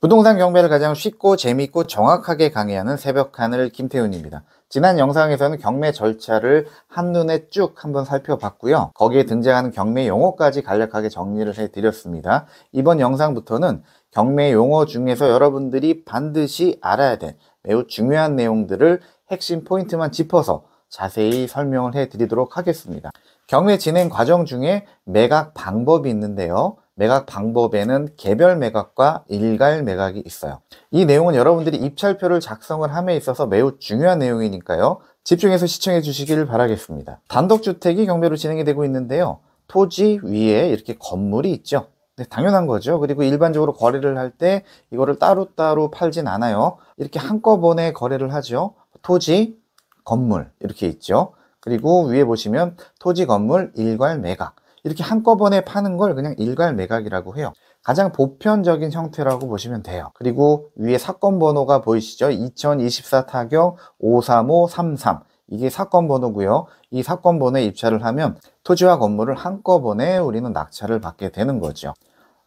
부동산 경매를 가장 쉽고 재미있고 정확하게 강의하는 새벽하늘 김태훈입니다. 지난 영상에서는 경매 절차를 한눈에 쭉 한번 살펴봤고요. 거기에 등장하는 경매 용어까지 간략하게 정리를 해드렸습니다. 이번 영상부터는 경매 용어 중에서 여러분들이 반드시 알아야 될 매우 중요한 내용들을 핵심 포인트만 짚어서 자세히 설명을 해드리도록 하겠습니다. 경매 진행 과정 중에 매각 방법이 있는데요. 매각 방법에는 개별 매각과 일괄 매각이 있어요. 이 내용은 여러분들이 입찰표를 작성을 함에 있어서 매우 중요한 내용이니까요. 집중해서 시청해 주시길 바라겠습니다. 단독주택이 경매로 진행이 되고 있는데요. 토지 위에 이렇게 건물이 있죠. 네, 당연한 거죠. 그리고 일반적으로 거래를 할 때 이거를 따로따로 팔진 않아요. 이렇게 한꺼번에 거래를 하죠. 토지, 건물 이렇게 있죠. 그리고 위에 보시면 토지, 건물, 일괄 매각. 이렇게 한꺼번에 파는 걸 그냥 일괄 매각이라고 해요. 가장 보편적인 형태라고 보시면 돼요. 그리고 위에 사건 번호가 보이시죠? 2024 타경 53533. 이게 사건 번호고요. 이 사건 번호에 입찰을 하면 토지와 건물을 한꺼번에 우리는 낙찰을 받게 되는 거죠.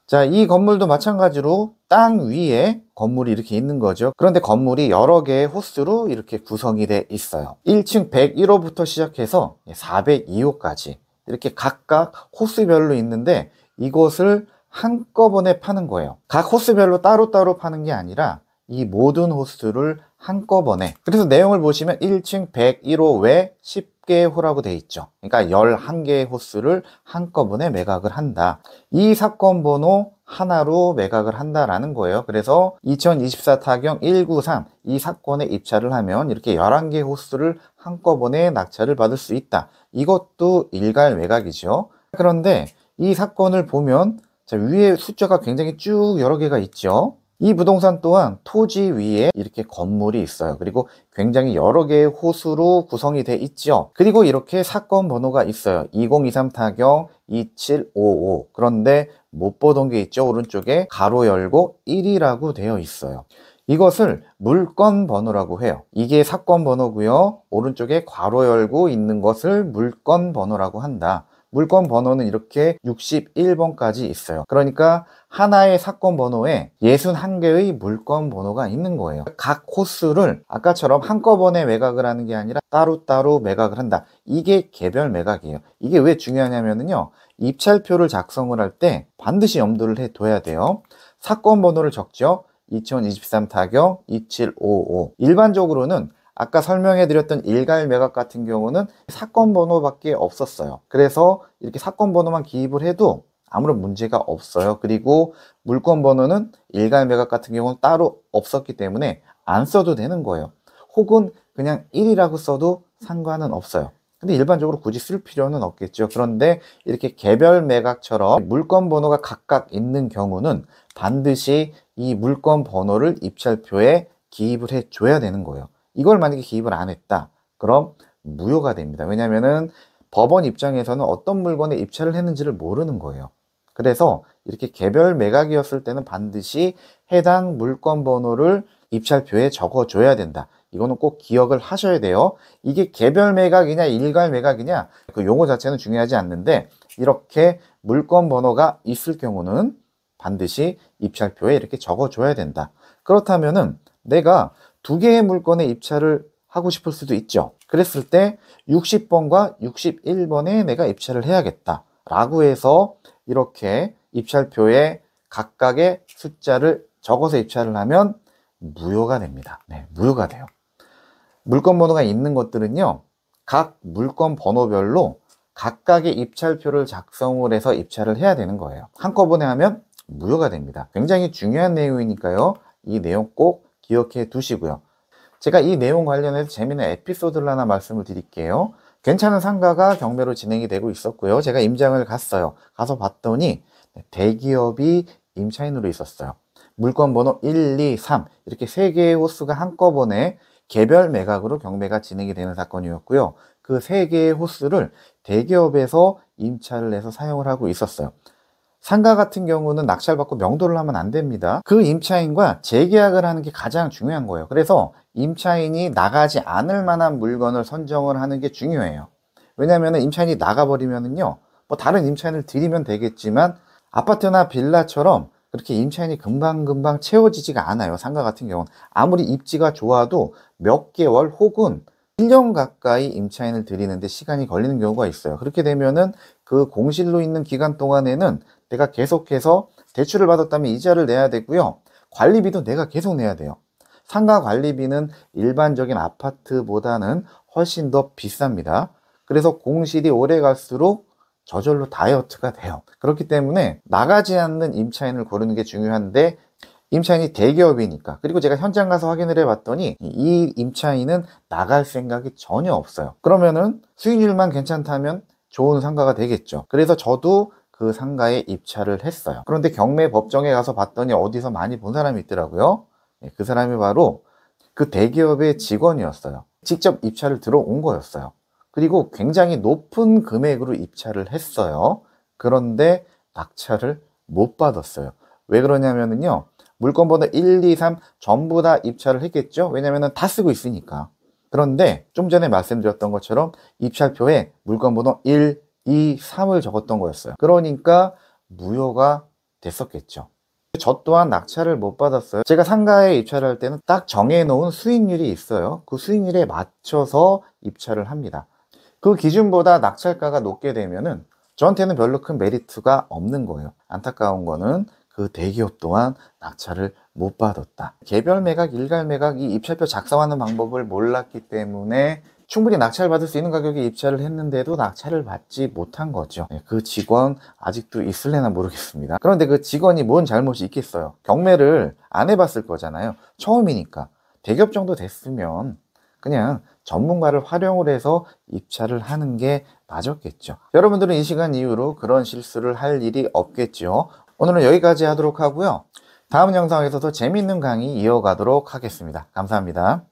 자, 이 건물도 마찬가지로 땅 위에 건물이 이렇게 있는 거죠. 그런데 건물이 여러 개의 호수로 이렇게 구성이 돼 있어요. 1층 101호부터 시작해서 402호까지 이렇게 각각 호수별로 있는데 이것을 한꺼번에 파는 거예요. 각 호수별로 따로따로 파는 게 아니라 이 모든 호수를 한꺼번에. 그래서 내용을 보시면 1층 101호 외 10개의 호라고 되어 있죠. 그러니까 11개의 호수를 한꺼번에 매각을 한다. 이 사건 번호 하나로 매각을 한다라는 거예요. 그래서 2024 타경 193 이 사건에 입찰을 하면 이렇게 11개 호수를 한꺼번에 낙찰을 받을 수 있다. 이것도 일괄 매각이죠. 그런데 이 사건을 보면 자, 위에 숫자가 굉장히 쭉 여러 개가 있죠. 이 부동산 또한 토지 위에 이렇게 건물이 있어요. 그리고 굉장히 여러 개의 호수로 구성이 돼 있죠. 그리고 이렇게 사건 번호가 있어요. 2023 타경 2755. 그런데 못 보던 게 있죠. 오른쪽에 가로 열고 1이라고 되어 있어요. 이것을 물건 번호라고 해요. 이게 사건 번호고요. 오른쪽에 괄호 열고 있는 것을 물건 번호라고 한다. 물건 번호는 이렇게 61번까지 있어요. 그러니까 하나의 사건 번호에 61개의 물건 번호가 있는 거예요. 각 호수를 아까처럼 한꺼번에 매각을 하는 게 아니라 따로따로 매각을 한다. 이게 개별 매각이에요. 이게 왜 중요하냐면요. 입찰표를 작성을 할 때 반드시 염두를 해둬야 돼요. 사건 번호를 적죠. 2023 타경 2755. 일반적으로는 아까 설명해드렸던 일괄 매각 같은 경우는 사건 번호밖에 없었어요. 그래서 이렇게 사건 번호만 기입을 해도 아무런 문제가 없어요. 그리고 물건 번호는 일괄 매각 같은 경우는 따로 없었기 때문에 안 써도 되는 거예요. 혹은 그냥 1이라고 써도 상관은 없어요. 근데 일반적으로 굳이 쓸 필요는 없겠죠. 그런데 이렇게 개별 매각처럼 물건 번호가 각각 있는 경우는 반드시 이 물건 번호를 입찰표에 기입을 해줘야 되는 거예요. 이걸 만약에 기입을 안 했다. 그럼 무효가 됩니다. 왜냐면은 법원 입장에서는 어떤 물건에 입찰을 했는지를 모르는 거예요. 그래서 이렇게 개별 매각이었을 때는 반드시 해당 물건 번호를 입찰표에 적어줘야 된다. 이거는 꼭 기억을 하셔야 돼요. 이게 개별 매각이냐 일괄 매각이냐 그 용어 자체는 중요하지 않는데 이렇게 물건 번호가 있을 경우는 반드시 입찰표에 이렇게 적어줘야 된다. 그렇다면은 내가 두 개의 물건에 입찰을 하고 싶을 수도 있죠. 그랬을 때 60번과 61번에 내가 입찰을 해야겠다 라고 해서 이렇게 입찰표에 각각의 숫자를 적어서 입찰을 하면 무효가 됩니다. 네, 무효가 돼요. 물건 번호가 있는 것들은요, 각 물건 번호별로 각각의 입찰표를 작성을 해서 입찰을 해야 되는 거예요. 한꺼번에 하면 무효가 됩니다. 굉장히 중요한 내용이니까요. 이 내용 꼭 기억해 두시고요. 제가 이 내용 관련해서 재미있는 에피소드를 하나 말씀을 드릴게요. 괜찮은 상가가 경매로 진행이 되고 있었고요. 제가 임장을 갔어요. 가서 봤더니 대기업이 임차인으로 있었어요. 물건 번호 1, 2, 3 이렇게 3개의 호수가 한꺼번에 개별 매각으로 경매가 진행이 되는 사건이었고요. 그 3개의 호수를 대기업에서 임차를 해서 사용을 하고 있었어요. 상가 같은 경우는 낙찰받고 명도를 하면 안 됩니다. 그 임차인과 재계약을 하는 게 가장 중요한 거예요. 그래서 임차인이 나가지 않을 만한 물건을 선정을 하는 게 중요해요. 왜냐하면 임차인이 나가버리면은요, 뭐 다른 임차인을 들이면 되겠지만 아파트나 빌라처럼 그렇게 임차인이 금방금방 채워지지가 않아요. 상가 같은 경우는 아무리 입지가 좋아도 몇 개월 혹은 1년 가까이 임차인을 들이는데 시간이 걸리는 경우가 있어요. 그렇게 되면은 그 공실로 있는 기간 동안에는 내가 계속해서 대출을 받았다면 이자를 내야 되고요. 관리비도 내가 계속 내야 돼요. 상가 관리비는 일반적인 아파트보다는 훨씬 더 비쌉니다. 그래서 공실이 오래 갈수록 저절로 다이어트가 돼요. 그렇기 때문에 나가지 않는 임차인을 고르는 게 중요한데, 임차인이 대기업이니까, 그리고 제가 현장 가서 확인을 해봤더니 이 임차인은 나갈 생각이 전혀 없어요. 그러면은 수익률만 괜찮다면 좋은 상가가 되겠죠. 그래서 저도 그 상가에 입찰을 했어요. 그런데 경매 법정에 가서 봤더니 어디서 많이 본 사람이 있더라고요. 그 사람이 바로 그 대기업의 직원이었어요. 직접 입찰을 들어온 거였어요. 그리고 굉장히 높은 금액으로 입찰을 했어요. 그런데 낙찰을 못 받았어요. 왜 그러냐면요, 물건번호 1, 2, 3 전부 다 입찰을 했겠죠. 왜냐면은 다 쓰고 있으니까. 그런데 좀 전에 말씀드렸던 것처럼 입찰표에 물건번호 1, 2, 3을 적었던 거였어요. 그러니까 무효가 됐었겠죠. 저 또한 낙찰을 못 받았어요. 제가 상가에 입찰을 할 때는 딱 정해놓은 수익률이 있어요. 그 수익률에 맞춰서 입찰을 합니다. 그 기준보다 낙찰가가 높게 되면은 저한테는 별로 큰 메리트가 없는 거예요. 안타까운 거는 그 대기업 또한 낙찰을 못 받았다. 개별 매각, 일괄 매각, 이 입찰표 작성하는 방법을 몰랐기 때문에 충분히 낙찰을 받을 수 있는 가격에 입찰을 했는데도 낙찰을 받지 못한 거죠. 그 직원 아직도 있을래나 모르겠습니다. 그런데 그 직원이 뭔 잘못이 있겠어요? 경매를 안 해봤을 거잖아요. 처음이니까. 대기업 정도 됐으면 그냥 전문가를 활용을 해서 입찰을 하는 게 맞았겠죠. 여러분들은 이 시간 이후로 그런 실수를 할 일이 없겠죠. 오늘은 여기까지 하도록 하고요. 다음 영상에서 더 재밌는 강의 이어가도록 하겠습니다. 감사합니다.